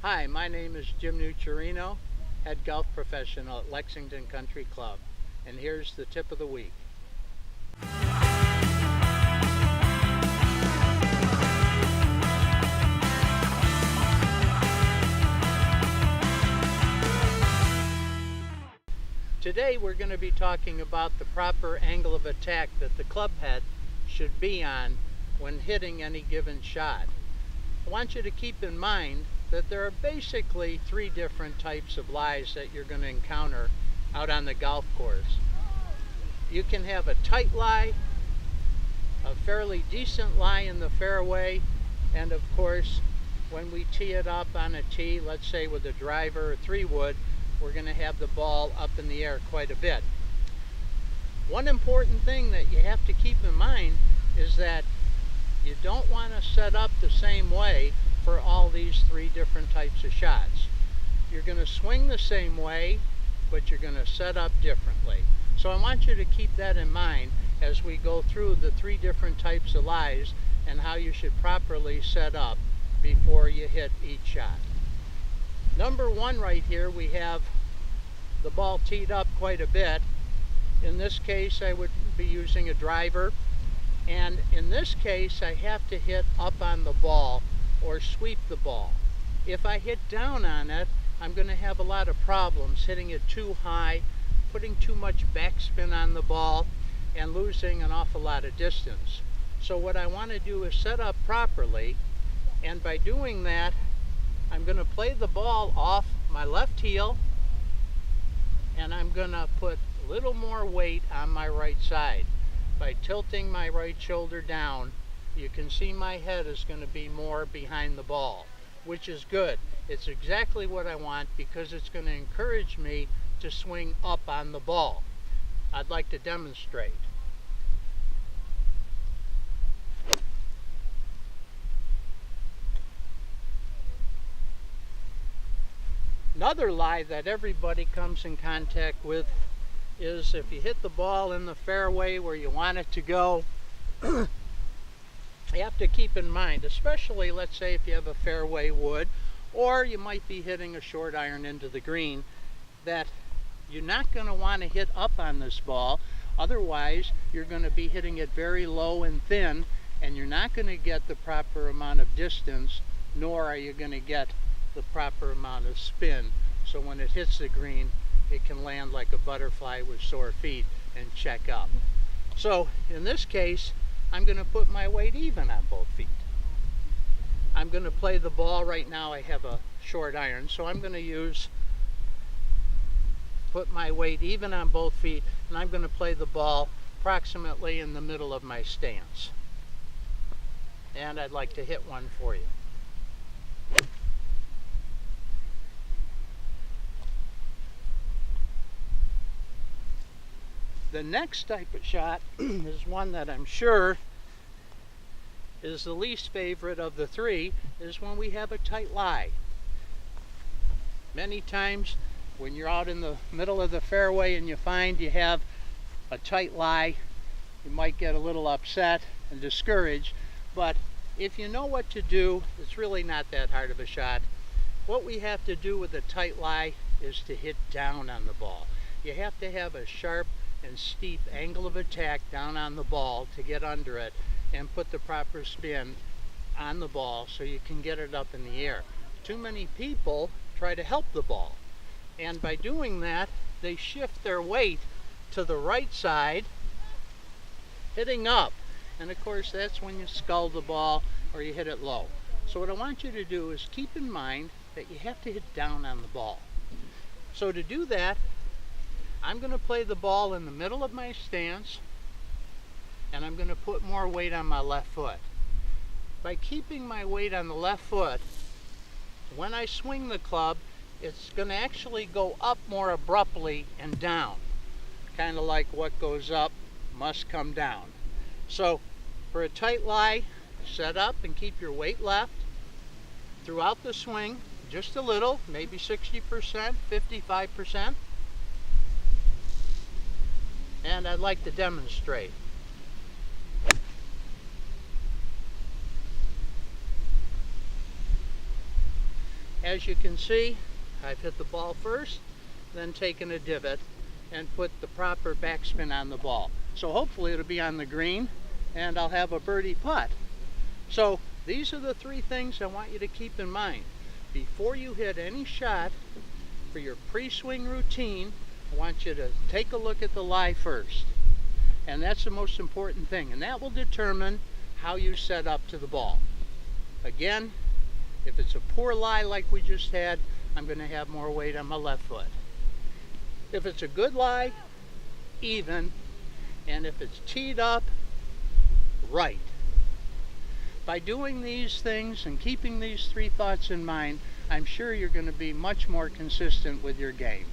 Hi, my name is Jim Nucciarino, head golf professional at Lexington Country Club, and here's the tip of the week. Today we're going to be talking about the proper angle of attack that the club head should be on when hitting any given shot. I want you to keep in mind that there are basically three different types of lies that you're going to encounter out on the golf course. You can have a tight lie, a fairly decent lie in the fairway, and of course when we tee it up on a tee, let's say with a driver or 3-wood, we're going to have the ball up in the air quite a bit. One important thing that you have to keep in mind is that you don't want to set up the same way for all these three different types of shots. You're going to swing the same way, but you're going to set up differently. So I want you to keep that in mind as we go through the three different types of lies and how you should properly set up before you hit each shot. Number one right here, we have the ball teed up quite a bit. In this case, I would be using a driver. And in this case, I have to hit up on the ball or sweep the ball. If I hit down on it, I'm going to have a lot of problems hitting it too high, putting too much backspin on the ball, and losing an awful lot of distance. So what I want to do is set up properly, and by doing that, I'm going to play the ball off my left heel, and I'm going to put a little more weight on my right side. By tilting my right shoulder down, you can see my head is going to be more behind the ball, which is good. It's exactly what I want because it's going to encourage me to swing up on the ball. I'd like to demonstrate. Another lie that everybody comes in contact with is if you hit the ball in the fairway where you want it to go, you have to keep in mind, especially let's say if you have a fairway wood or you might be hitting a short iron into the green, that you're not going to want to hit up on this ball. Otherwise, you're going to be hitting it very low and thin, and you're not going to get the proper amount of distance, nor are you going to get the proper amount of spin. So when it hits the green, it can land like a butterfly with sore feet and check up. So in this case, I'm going to put my weight even on both feet. I'm going to play the ball. Right now I have a short iron, so I'm going to put my weight even on both feet, and I'm going to play the ball approximately in the middle of my stance. And I'd like to hit one for you. The next type of shot is one that I'm sure is the least favorite of the three, is when we have a tight lie. Many times when you're out in the middle of the fairway and you find you have a tight lie, you might get a little upset and discouraged, but if you know what to do, it's really not that hard of a shot. What we have to do with a tight lie is to hit down on the ball. You have to have a sharp and steep angle of attack down on the ball to get under it and put the proper spin on the ball so you can get it up in the air. Too many people try to help the ball, and by doing that they shift their weight to the right side, hitting up, and of course that's when you scull the ball or you hit it low. So what I want you to do is keep in mind that you have to hit down on the ball. So to do that, I'm going to play the ball in the middle of my stance, and I'm going to put more weight on my left foot. By keeping my weight on the left foot, when I swing the club, it's going to actually go up more abruptly and down. Kind of like what goes up must come down. So for a tight lie, set up and keep your weight left throughout the swing, just a little, maybe 60%, 55%. And I'd like to demonstrate. As you can see, I've hit the ball first, then taken a divot and put the proper backspin on the ball. So hopefully it'll be on the green and I'll have a birdie putt. So these are the three things I want you to keep in mind. Before you hit any shot for your pre-swing routine, I want you to take a look at the lie first. And that's the most important thing. And that will determine how you set up to the ball. Again, if it's a poor lie like we just had, I'm going to have more weight on my left foot. If it's a good lie, even. And if it's teed up, right. By doing these things and keeping these three thoughts in mind, I'm sure you're going to be much more consistent with your game.